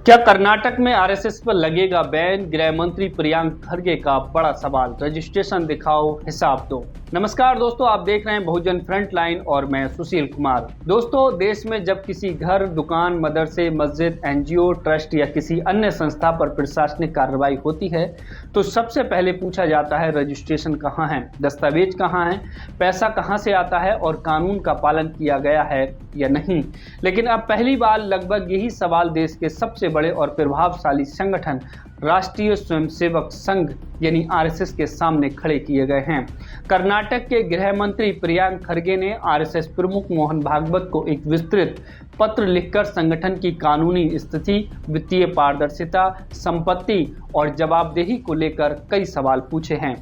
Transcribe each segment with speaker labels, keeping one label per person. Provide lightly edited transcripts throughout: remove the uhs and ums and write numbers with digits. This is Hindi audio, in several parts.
Speaker 1: क्या कर्नाटक में आरएसएस पर लगेगा बैन? गृह मंत्री प्रियंक खरगे का बड़ा सवाल। रजिस्ट्रेशन दिखाओ, हिसाब दो। नमस्कार दोस्तों, आप देख रहे हैं बहुजन फ्रंट लाइन और मैं सुशील कुमार। दोस्तों, देश में जब किसी घर, दुकान, मदरसे, मस्जिद, एनजीओ, ट्रस्ट या किसी अन्य संस्था पर प्रशासनिक कार्रवाई होती है तो सबसे पहले पूछा जाता है रजिस्ट्रेशन कहाँ है, दस्तावेज कहाँ है, पैसा कहाँ से आता है और कानून का पालन किया गया है या नहीं। लेकिन अब पहली बार लगभग यही सवाल देश के सबसे बड़े और प्रभावशाली संगठन राष्ट्रीय स्वयंसेवक संघ यानी आरएसएस के सामने खड़े किए गए हैं। कर्नाटक के गृह मंत्री प्रियंक खरगे ने आरएसएस प्रमुख मोहन भागवत को एक विस्तृत पत्र लिखकर संगठन की कानूनी स्थिति, वित्तीय पारदर्शिता, संपत्ति और जवाबदेही को लेकर कई सवाल पूछे हैं।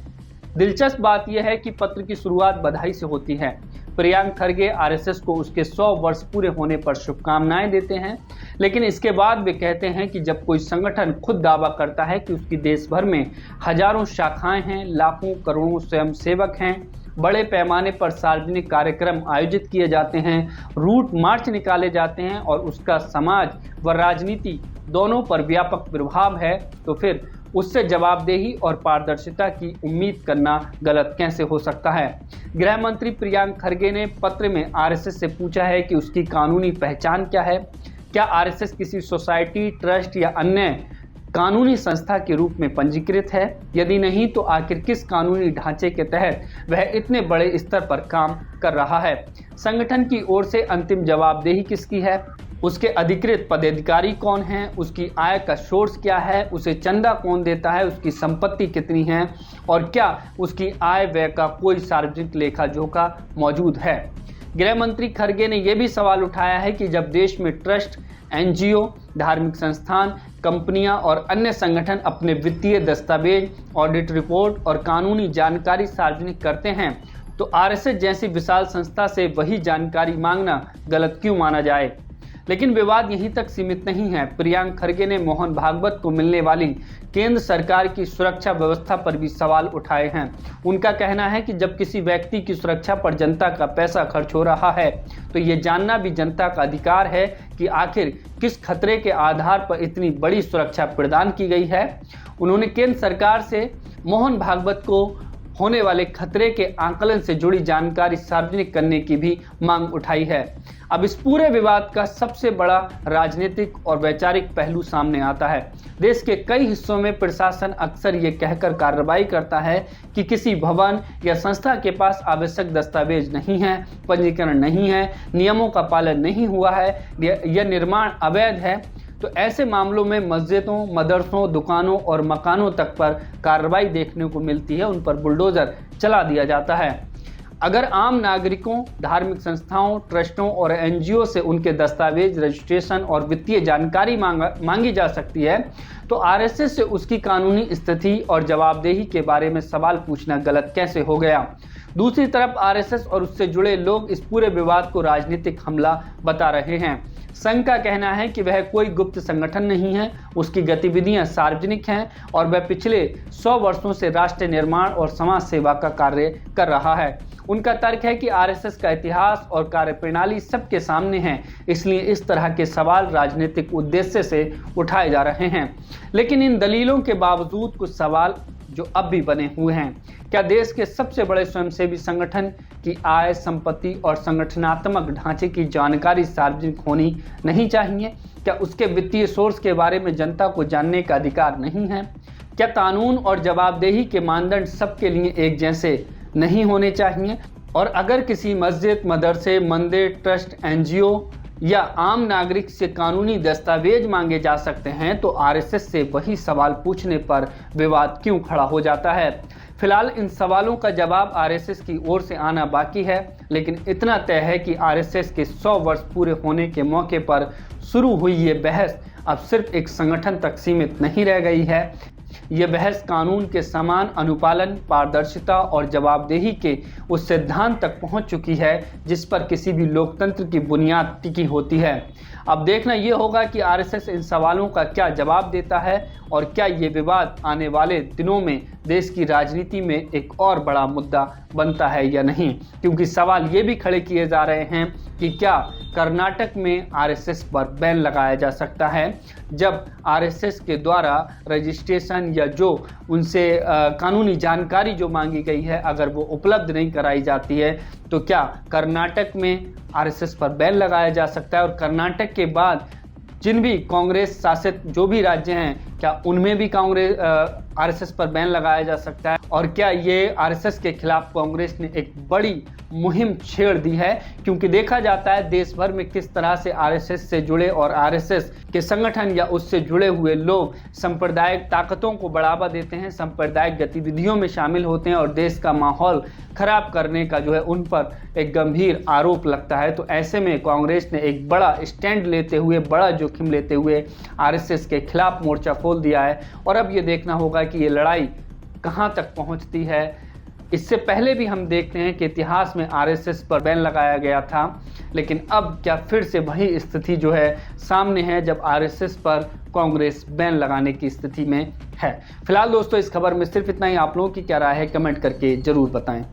Speaker 1: दिलचस्प बात यह है कि पत्र की शुरुआत बधाई से होती है। प्रियंक खरगे आरएसएस को उसके 100 वर्ष पूरे होने पर शुभकामनाएं देते हैं, लेकिन इसके बाद वे कहते हैं कि जब कोई संगठन खुद दावा करता है कि उसकी देश भर में हजारों शाखाएं हैं, लाखों करोड़ों स्वयंसेवक हैं, बड़े पैमाने पर सार्वजनिक कार्यक्रम आयोजित किए जाते हैं, रूट मार्च निकाले जाते हैं और उसका समाज व राजनीति दोनों पर व्यापक प्रभाव है, तो फिर उससे जवाबदेही और पारदर्शिता की उम्मीद करना गलत कैसे हो सकता है। गृह मंत्री प्रियंक खरगे ने पत्र में आरएसएस से पूछा है कि उसकी कानूनी पहचान क्या है, क्या आरएसएस किसी सोसाइटी, ट्रस्ट या अन्य कानूनी संस्था के रूप में पंजीकृत है? यदि नहीं तो आखिर किस कानूनी ढांचे के तहत वह इतने बड़े स्तर पर काम कर रहा है? संगठन की ओर से अंतिम जवाबदेही किसकी है? उसके अधिकृत पदाधिकारी कौन हैं? उसकी आय का सोर्स क्या है? उसे चंदा कौन देता है? उसकी संपत्ति कितनी है और क्या उसकी आय व्यय का कोई सार्वजनिक लेखा जोखा मौजूद है? गृह मंत्री खरगे ने यह भी सवाल उठाया है कि जब देश में ट्रस्ट, एनजीओ, धार्मिक संस्थान, कंपनियां और अन्य संगठन अपने वित्तीय दस्तावेज, ऑडिट रिपोर्ट और कानूनी जानकारी सार्वजनिक करते हैं तो आरएसएस जैसी विशाल संस्था से वही जानकारी मांगना गलत क्यों माना जाए? लेकिन विवाद यहीं तक सीमित नहीं है। प्रियंक खरगे ने मोहन भागवत को मिलने वाली केंद्र सरकार की सुरक्षा व्यवस्था पर भी सवाल उठाए हैं। उनका कहना है कि जब किसी व्यक्ति की सुरक्षा पर जनता का पैसा खर्च हो रहा है तो ये जानना भी जनता का अधिकार है कि आखिर किस खतरे के आधार पर इतनी बड़ी सुरक्षा प्रदान की गई है। उन्होंने केंद्र सरकार से मोहन भागवत को होने वाले खतरे के आकलन से जुड़ी जानकारी सार्वजनिक करने की भी मांग उठाई है। अब इस पूरे विवाद का सबसे बड़ा राजनीतिक और वैचारिक पहलू सामने आता है। देश के कई हिस्सों में प्रशासन अक्सर ये कहकर कार्रवाई करता है कि किसी भवन या संस्था के पास आवश्यक दस्तावेज नहीं है, पंजीकरण नहीं है, नियमों का पालन नहीं हुआ है या निर्माण अवैध है, तो ऐसे मामलों में मस्जिदों, मदरसों, दुकानों और मकानों तक पर कार्रवाई देखने को मिलती है। उन पर बुलडोजर चला दिया जाता है। अगर आम नागरिकों, धार्मिक संस्थाओं, ट्रस्टों और एनजीओ से उनके दस्तावेज, रजिस्ट्रेशन और वित्तीय जानकारी मांगी जा सकती है तो आरएसएस से उसकी कानूनी स्थिति और जवाबदेही के बारे में सवाल पूछना गलत कैसे हो गया? दूसरी तरफ आरएसएस और उससे जुड़े लोग इस पूरे विवाद को राजनीतिक हमला बता रहे हैं। संघ का कहना है कि वह कोई गुप्त संगठन नहीं है, उसकी गतिविधियां सार्वजनिक हैं और वह पिछले 100 वर्षों से राष्ट्र निर्माण और समाज सेवा का कार्य कर रहा है। उनका तर्क है कि आरएसएस का इतिहास और कार्यप्रणाली सबके सामने है, इसलिए इस तरह के सवाल राजनीतिक उद्देश्य से उठाए जा रहे हैं। लेकिन इन दलीलों के बावजूद कुछ सवाल जो अब भी बने हुए हैं। क्या देश के सबसे बड़े स्वयंसेवी संगठन की आय, संपत्ति और संगठनात्मक ढांचे की जानकारी सार्वजनिक होनी नहीं चाहिए? क्या उसके वित्तीय सोर्स के बारे में जनता को जानने का अधिकार नहीं है? क्या कानून और जवाबदेही के मानदंड सबके लिए एक जैसे नहीं होने चाहिए? और अगर किसी मस्जिद, मदरसे, मंदिर, ट्रस्ट, एनजीओ या आम नागरिक से कानूनी दस्तावेज मांगे जा सकते हैं तो आरएसएस से वही सवाल पूछने पर विवाद क्यों खड़ा हो जाता है? फिलहाल इन सवालों का जवाब आरएसएस की ओर से आना बाकी है, लेकिन इतना तय है कि आरएसएस के 100 वर्ष पूरे होने के मौके पर शुरू हुई ये बहस अब सिर्फ एक संगठन तक सीमित नहीं रह गई है। ये बहस कानून के समान अनुपालन, पारदर्शिता और जवाबदेही के उस सिद्धांत तक पहुंच चुकी है जिस पर किसी भी लोकतंत्र की बुनियाद टिकी होती है। अब देखना ये होगा कि आरएसएस इन सवालों का क्या जवाब देता है और क्या ये विवाद आने वाले दिनों में देश की राजनीति में एक और बड़ा मुद्दा बनता है या नहीं, क्योंकि सवाल ये भी खड़े किए जा रहे हैं कि क्या कर्नाटक में आरएसएस पर बैन लगाया जा सकता है, जब आरएसएस के द्वारा रजिस्ट्रेशन या जो उनसे कानूनी जानकारी जो मांगी गई है अगर वो उपलब्ध नहीं कराई जाती है, तो क्या कर्नाटक में आरएसएस पर बैन लगाया जा सकता है। और कर्नाटक के बाद जिन भी कांग्रेस शासित जो भी राज्य हैं, क्या उनमें भी कांग्रेस आरएसएस पर बैन लगाया जा सकता है। और क्या ये आरएसएस के खिलाफ कांग्रेस ने एक बड़ी मुहिम छेड़ दी है, क्योंकि देखा जाता है देश भर में किस तरह से आरएसएस से जुड़े और आरएसएस के संगठन या उससे जुड़े हुए लोग सांप्रदायिक ताकतों को बढ़ावा देते हैं, सांप्रदायिक गतिविधियों में शामिल होते हैं और देश का माहौल खराब करने का जो है उन पर एक गंभीर आरोप लगता है। तो ऐसे में कांग्रेस ने एक बड़ा स्टैंड लेते हुए, बड़ा जोखिम लेते हुए आरएसएस के खिलाफ मोर्चा खोल दिया है। और अब ये देखना होगा कि ये लड़ाई कहां तक पहुंचती है। इससे पहले भी हम देखते हैं कि इतिहास में आरएसएस पर बैन लगाया गया था, लेकिन अब क्या फिर से वही स्थिति जो है सामने है जब आरएसएस पर कांग्रेस बैन लगाने की स्थिति में है। फिलहाल दोस्तों इस खबर में सिर्फ इतना ही। आप लोगों की क्या राय है कमेंट करके जरूर बताएं।